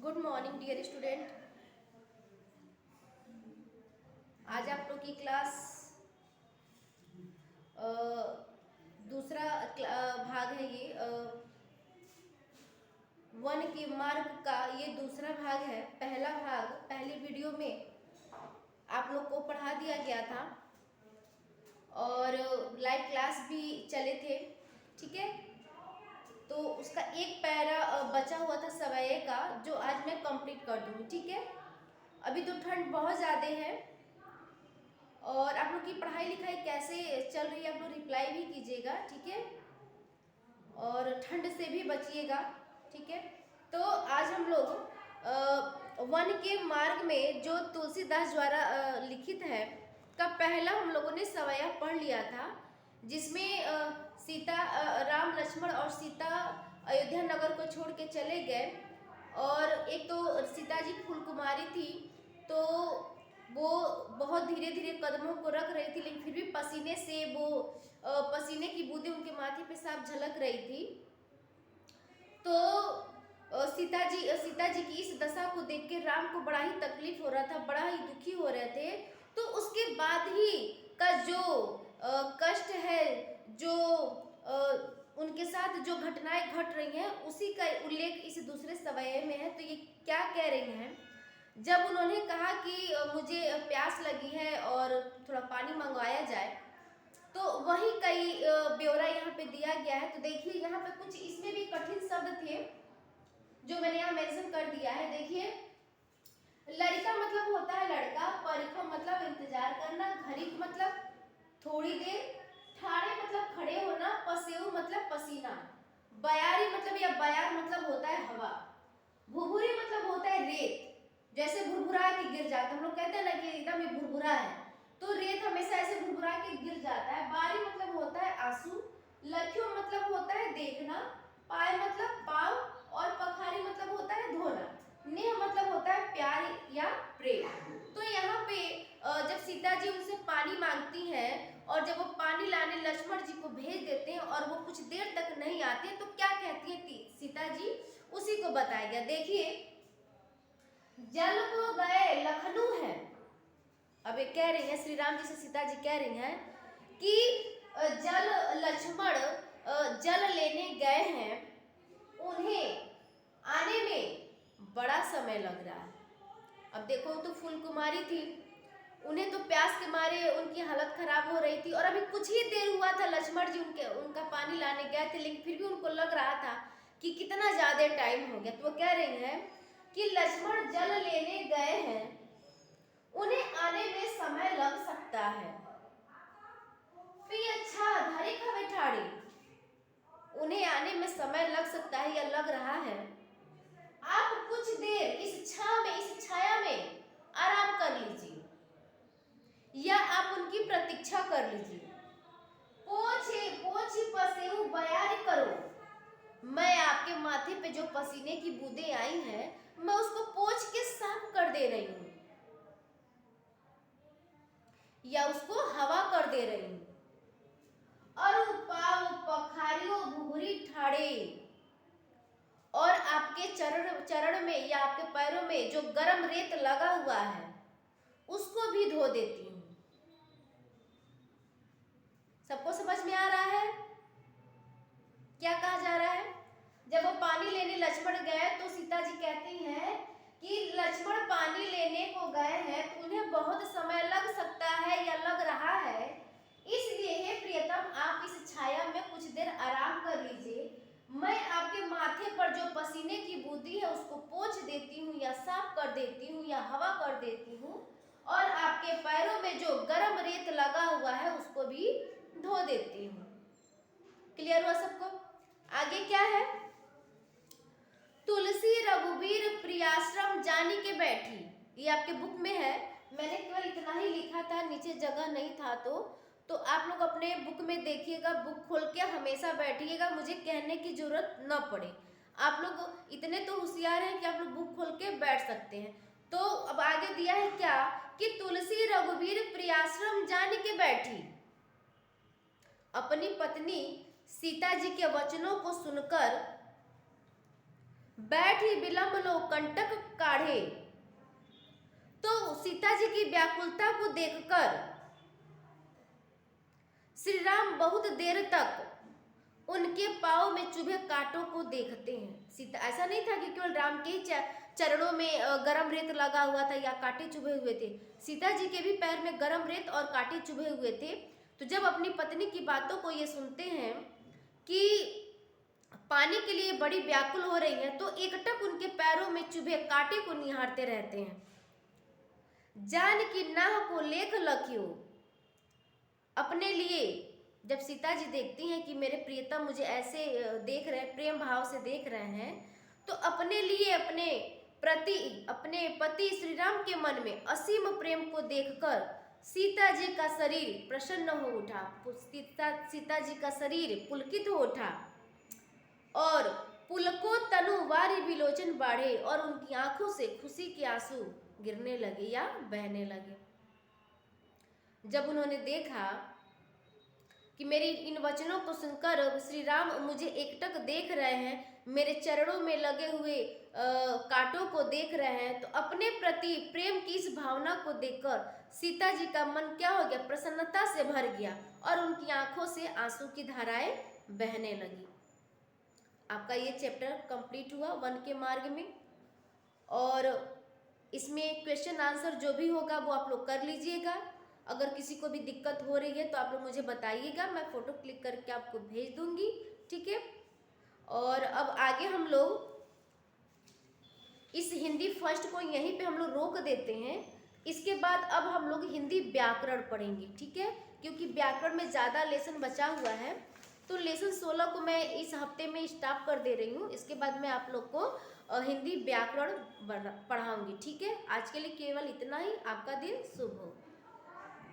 Good morning dear student. आज आप लोग की क्लास दूसरा भाग है। ये वन के मार्ग का ये दूसरा भाग है। पहला भाग पहली वीडियो में आप लोग को पढ़ा दिया गया था और लाइव क्लास भी चले थे, ठीक है। तो उसका एक पैरा बचा हुआ था सवाए का, जो आज मैं कंप्लीट कर दूंगी, ठीक है। अभी तो ठंड बहुत ज़्यादा है और आप लोग की पढ़ाई लिखाई कैसे चल रही है आप लोग रिप्लाई भी कीजिएगा, ठीक है। और ठंड से भी बचिएगा, ठीक है। तो आज हम लोग वन के मार्ग में जो तुलसीदास द्वारा लिखित है का पहला हम लोगों ने सवाया पढ़ लिया था, जिसमें सीता राम लक्ष्मण और सीता अयोध्या नगर को छोड़ के चले गए। और एक तो सीता जी फूल कुमारी थी, तो वो बहुत धीरे धीरे कदमों को रख रही थी, लेकिन फिर भी पसीने से वो पसीने की बूंदें उनके माथे पे साफ झलक रही थी। तो सीता जी की इस दशा को देख के राम को बड़ा ही तकलीफ हो रहा था, बड़ा ही दुखी हो रहे थे। तो उसके बाद ही का जो कष्ट है, जो उनके साथ जो घटनाएं घट रही हैं, उसी का उल्लेख इस दूसरे सवाये में है। तो ये क्या कह रही हैं, जब उन्होंने कहा कि मुझे प्यास लगी है और थोड़ा पानी मंगवाया जाए, तो वही कई ब्यौरा यहाँ पे दिया गया है। तो देखिए यहाँ पे कुछ इसमें भी कठिन शब्द थे जो मैंने यहाँ मेंशन कर दिया है। देखिए, लड़का मतलब होता है लड़का, परिखा मतलब इंतजार करना, घरिक मतलब थोड़ी देर, ठाड़े मतलब खड़े होना, पसेऊ मतलब पसीना, बयारी मतलब या बयार मतलब होता है हवा, भुभुरी मतलब होता है रेत, जैसे भुरभुरा के गिर जाता है। हम लोग कहते हैं ना कि एकदम ये भुरभुरा है, तो रेत हमेशा ऐसे भुरभुरा के गिर जाता है। बारी मतलब होता है आंसू, लख्यो मतलब होता है देखना, पाय मतलब पाँव, और पखारी मतलब होता है धोना, नेह मतलब होता है प्यार या प्रेम। तो यहाँ पे जब सीता जी उनसे पानी मांगती हैं और जब वो पानी लाने लक्ष्मण जी को भेज देते हैं और वो कुछ देर तक नहीं आते, तो क्या कहती है सीता जी, उसी को बताया गया। देखिए, जल को गए लखनऊ है। अब ये कह रही है श्री राम जी से सीता जी कह रही हैं कि जल लक्ष्मण जल लेने गए हैं, उन्हें आने में बड़ा समय लग रहा है। अब देखो, तो फूल कुमारी थी, उन्हें तो प्यास के मारे उनकी हालत खराब हो रही थी और अभी कुछ ही देर हुआ था लक्ष्मण जी उनका पानी लाने गए थे, लेकिन फिर भी उनको लग रहा था कि कितना ज्यादा टाइम हो गया। तो वो कह रही हैं कि लक्ष्मण जल लेने गए हैं, उन्हें आने में समय लग सकता है। फिर अच्छा धरी खबे ठाड़ी, उन्हें आने में समय लग सकता है या लग रहा है। आप कुछ देर इस छाया में आराम कर लीजिए या आप उनकी प्रतीक्षा कर लीजिए। पोछी पसेऊ बयारी करो, मैं आपके माथे पे जो पसीने की बूंदें आई हैं, मैं उसको पोंछ के साफ कर दे रही हूँ या उसको हवा कर दे रही हूँ। और पाव पखारियों भूरी ठाड़े, और आपके चरण में या आपके पैरों में जो गर्म रेत लगा हुआ है उसको भी धो देती हूँ। सबको समझ में आ रहा है क्या कहा जा रहा है? जब वो पानी लेने लक्ष्मण गए तो सीता जी कहती हैं कि लक्ष्मण पानी लेने को गए हैं तो उन्हें बहुत समय लग सकता है या लग रहा है, इसलिए हे प्रियतम आप इस छाया में कुछ देर आराम कर लीजिए। मैं आपके माथे पर जो पसीने की बूंदी है उसको पोंछ देती हूँ या साफ कर देती हूँ या हवा कर देती हूँ, और आपके पैरों में जो गर्म रेत लगा हुआ है उसको भी धो देती हूँ। क्लियर हुआ सबको? आगे क्या है? तुलसी रघुवीर प्रियाश्रम जानी के बैठी, ये आपके बुक में है, मैंने केवल इतना ही लिखा था, नीचे जगह नहीं था। तो आप लोग अपने बुक में देखिएगा, बुक खोल के हमेशा बैठिएगा, मुझे कहने की जरूरत न पड़े। आप लोग इतने तो होशियार हैं कि आप लोग बुक खोल के बैठ सकते हैं। तो अब आगे दिया है क्या कि तुलसी रघुवीर प्रियाश्रम जान के बैठी, अपनी पत्नी सीता जी के वचनों को सुनकर बैठ ही विलंब लो कंटक काढ़े। तो सीता जी की व्याकुलता को देखकर श्री राम बहुत देर तक उनके पाँव में चुभे कांटों को देखते हैं। सीता, ऐसा नहीं था कि केवल राम के ही चरणों में गरम रेत लगा हुआ था या कांटे चुभे हुए थे, सीता जी के भी पैर में गरम रेत और कांटे चुभे हुए थे। तो जब अपनी पत्नी की बातों को ये सुनते हैं कि पानी के लिए बड़ी व्याकुल हो रही है, तो एकटक उनके पैरों में चुभे कांटे को निहारते रहते हैं। जान की नाह को लेख लखियो, अपने लिए जब सीता जी देखती हैं कि मेरे प्रियतम मुझे ऐसे देख रहे हैं, प्रेम भाव से देख रहे हैं, तो अपने लिए अपने पति श्री राम के मन में असीम प्रेम को देखकर सीता जी का शरीर प्रसन्न हो उठा। सीता जी का शरीर पुलकित हो उठा और पुलको तनु वारी विलोचन बाढ़े, और उनकी आंखों से खुशी के आंसू गिरने लगे या बहने लगे। जब उन्होंने देखा कि मेरी इन वचनों को सुनकर श्री राम मुझे एकटक देख रहे हैं, मेरे चरणों में लगे हुए कांटों को देख रहे हैं, तो अपने प्रति प्रेम की इस भावना को देखकर सीता जी का मन क्या हो गया, प्रसन्नता से भर गया और उनकी आंखों से आंसू की धाराएं बहने लगी। आपका ये चैप्टर कंप्लीट हुआ 1 के मार्ग में, और इसमें क्वेश्चन आंसर जो भी होगा वो आप लोग कर लीजिएगा। अगर किसी को भी दिक्कत हो रही है तो आप लोग मुझे बताइएगा, मैं फ़ोटो क्लिक करके आपको भेज दूंगी, ठीक है। और अब आगे हम लोग इस हिंदी फर्स्ट को यहीं पे हम लोग रोक देते हैं। इसके बाद अब हम लोग हिंदी व्याकरण पढ़ेंगे, ठीक है, क्योंकि व्याकरण में ज़्यादा लेसन बचा हुआ है। तो लेसन 16 को मैं इस हफ्ते में स्टॉप कर दे रही हूँ। इसके बाद मैं आप लोग को हिंदी व्याकरण पढ़ाऊंगी, ठीक है। आज के लिए केवल इतना ही। आपका दिन शुभ हो।